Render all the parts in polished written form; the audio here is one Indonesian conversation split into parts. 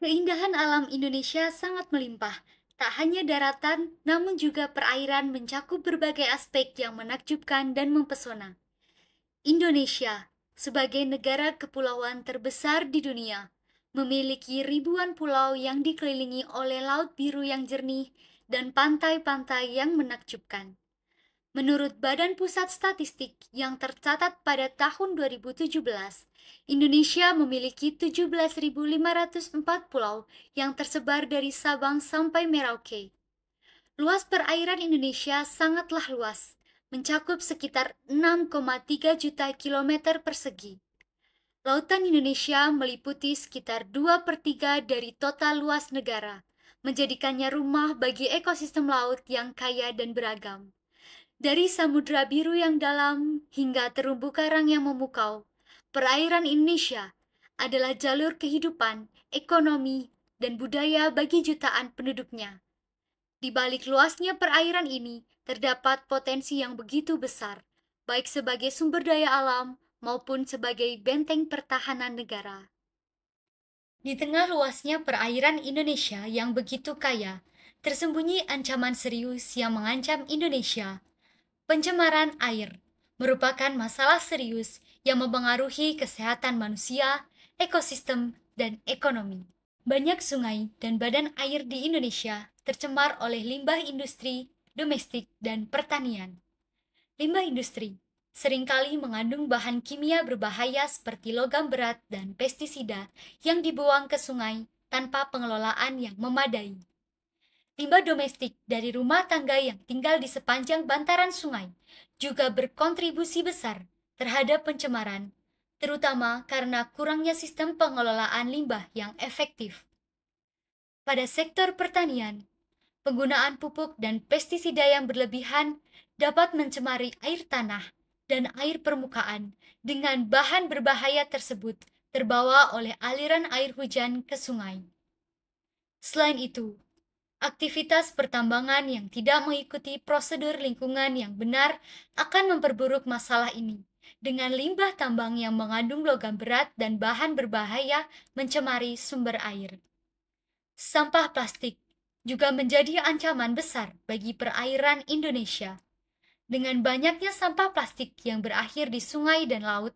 Keindahan alam Indonesia sangat melimpah. Tak hanya daratan, namun juga perairan mencakup berbagai aspek yang menakjubkan dan mempesona. Indonesia, sebagai negara kepulauan terbesar di dunia, memiliki ribuan pulau yang dikelilingi oleh laut biru yang jernih dan pantai-pantai yang menakjubkan. Menurut Badan Pusat Statistik yang tercatat pada tahun 2017, Indonesia memiliki 17.504 pulau yang tersebar dari Sabang sampai Merauke. Luas perairan Indonesia sangatlah luas, mencakup sekitar 6,3 juta kilometer persegi. Lautan Indonesia meliputi sekitar 2/3 dari total luas negara, menjadikannya rumah bagi ekosistem laut yang kaya dan beragam. Dari samudra biru yang dalam hingga terumbu karang yang memukau, perairan Indonesia adalah jalur kehidupan, ekonomi, dan budaya bagi jutaan penduduknya. Di balik luasnya perairan ini, terdapat potensi yang begitu besar, baik sebagai sumber daya alam maupun sebagai benteng pertahanan negara. Di tengah luasnya perairan Indonesia yang begitu kaya, tersembunyi ancaman serius yang mengancam Indonesia. Pencemaran air merupakan masalah serius yang mempengaruhi kesehatan manusia, ekosistem, dan ekonomi. Banyak sungai dan badan air di Indonesia tercemar oleh limbah industri, domestik, dan pertanian. Limbah industri seringkali mengandung bahan kimia berbahaya seperti logam berat dan pestisida yang dibuang ke sungai tanpa pengelolaan yang memadai. Limbah domestik dari rumah tangga yang tinggal di sepanjang bantaran sungai juga berkontribusi besar terhadap pencemaran, terutama karena kurangnya sistem pengelolaan limbah yang efektif. Pada sektor pertanian, penggunaan pupuk dan pestisida yang berlebihan dapat mencemari air tanah dan air permukaan dengan bahan berbahaya tersebut terbawa oleh aliran air hujan ke sungai. Selain itu, aktivitas pertambangan yang tidak mengikuti prosedur lingkungan yang benar akan memperburuk masalah ini, dengan limbah tambang yang mengandung logam berat dan bahan berbahaya mencemari sumber air. Sampah plastik juga menjadi ancaman besar bagi perairan Indonesia. Dengan banyaknya sampah plastik yang berakhir di sungai dan laut,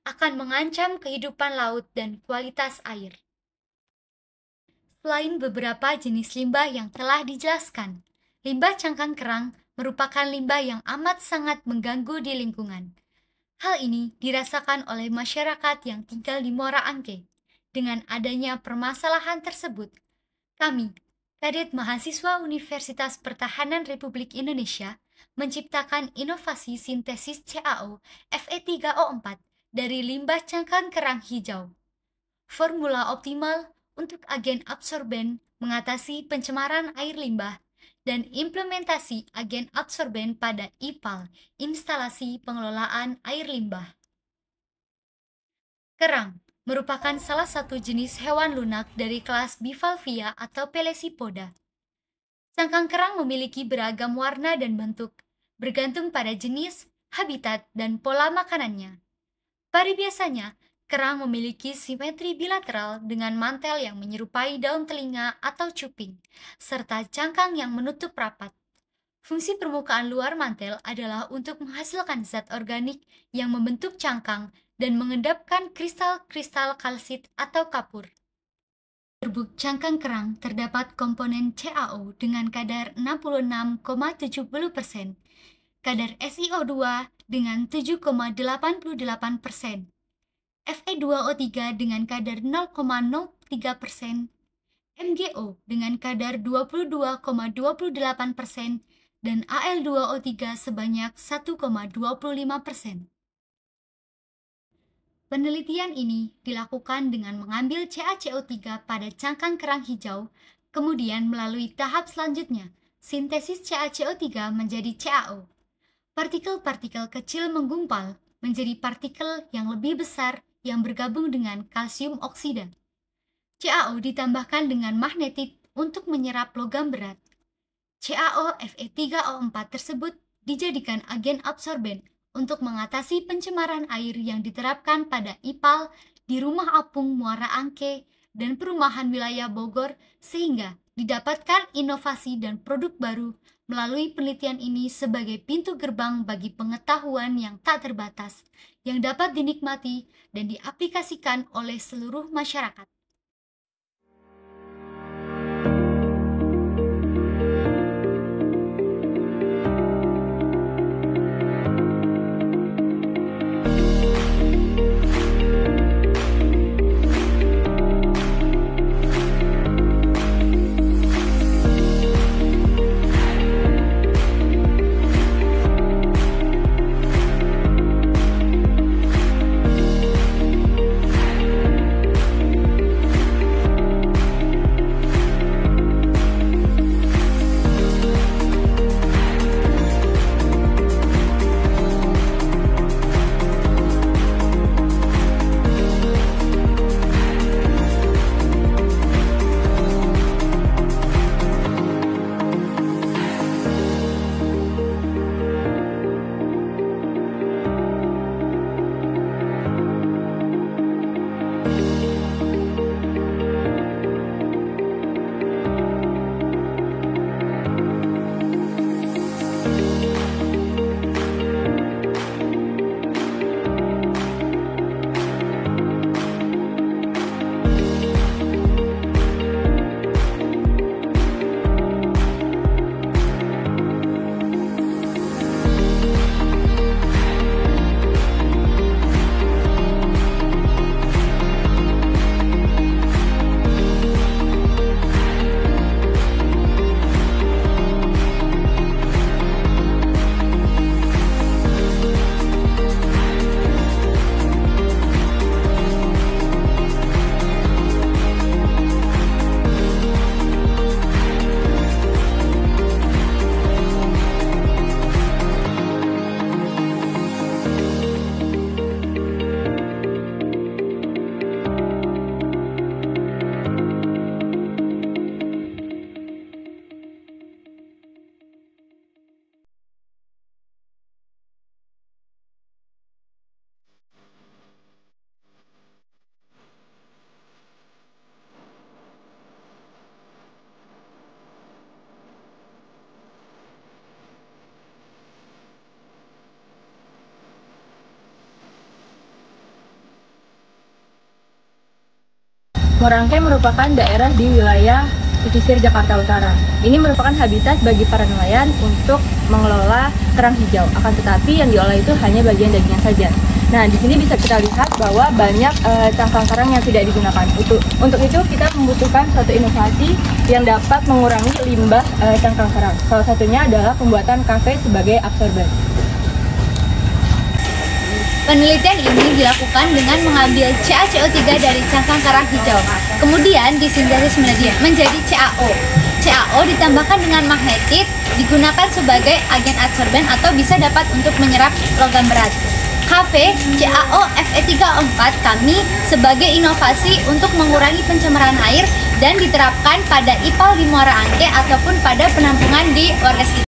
akan mengancam kehidupan laut dan kualitas air. Selain beberapa jenis limbah yang telah dijelaskan, limbah cangkang kerang merupakan limbah yang amat sangat mengganggu di lingkungan. Hal ini dirasakan oleh masyarakat yang tinggal di Muara Angke. Dengan adanya permasalahan tersebut, kami, Kadet Mahasiswa Universitas Pertahanan Republik Indonesia, menciptakan inovasi sintesis CaO Fe3O4 dari limbah cangkang kerang hijau. Formula optimal untuk agen absorben mengatasi pencemaran air limbah dan implementasi agen absorben pada IPAL, instalasi pengelolaan air limbah. Kerang merupakan salah satu jenis hewan lunak dari kelas Bivalvia atau Pelesipoda. Cangkang kerang memiliki beragam warna dan bentuk, bergantung pada jenis, habitat, dan pola makanannya. Pada biasanya, kerang memiliki simetri bilateral dengan mantel yang menyerupai daun telinga atau cuping, serta cangkang yang menutup rapat. Fungsi permukaan luar mantel adalah untuk menghasilkan zat organik yang membentuk cangkang dan mengendapkan kristal-kristal kalsit atau kapur. Serbuk cangkang kerang terdapat komponen CaO dengan kadar 66,70%, kadar SiO2 dengan 7,88%, Fe2O3 dengan kadar 0,03%, MgO dengan kadar 22,28%, dan Al2O3 sebanyak 1,25%. Penelitian ini dilakukan dengan mengambil CaCO3 pada cangkang kerang hijau, kemudian melalui tahap selanjutnya, sintesis CaCO3 menjadi CaO. Partikel-partikel kecil menggumpal menjadi partikel yang lebih besar yang bergabung dengan kalsium oksida. CaO ditambahkan dengan magnetit untuk menyerap logam berat. CaO Fe3O4 tersebut dijadikan agen absorben untuk mengatasi pencemaran air yang diterapkan pada IPAL di Rumah Apung Muara Angke dan perumahan wilayah Bogor sehingga didapatkan inovasi dan produk baru melalui penelitian ini sebagai pintu gerbang bagi pengetahuan yang tak terbatas yang dapat dinikmati dan diaplikasikan oleh seluruh masyarakat. Morangke merupakan daerah di wilayah pesisir Jakarta Utara. Ini merupakan habitat bagi para nelayan untuk mengelola kerang hijau. Akan tetapi yang diolah itu hanya bagian dagingnya saja. Nah, di sini bisa kita lihat bahwa banyak cangkang kerang yang tidak digunakan. Untuk itu kita membutuhkan suatu inovasi yang dapat mengurangi limbah cangkang kerang. Salah satunya adalah pembuatan kafe sebagai absorber. Penelitian ini dilakukan dengan mengambil CaCO3 dari cangkang kerang hijau, kemudian disintesis menjadi CaO. CaO ditambahkan dengan magnetit, digunakan sebagai agen adsorben atau bisa dapat untuk menyerap logam berat. KV CaOFe3O4 kami sebagai inovasi untuk mengurangi pencemaran air dan diterapkan pada IPAL di Muara Angke ataupun pada penampungan di warga sekitar.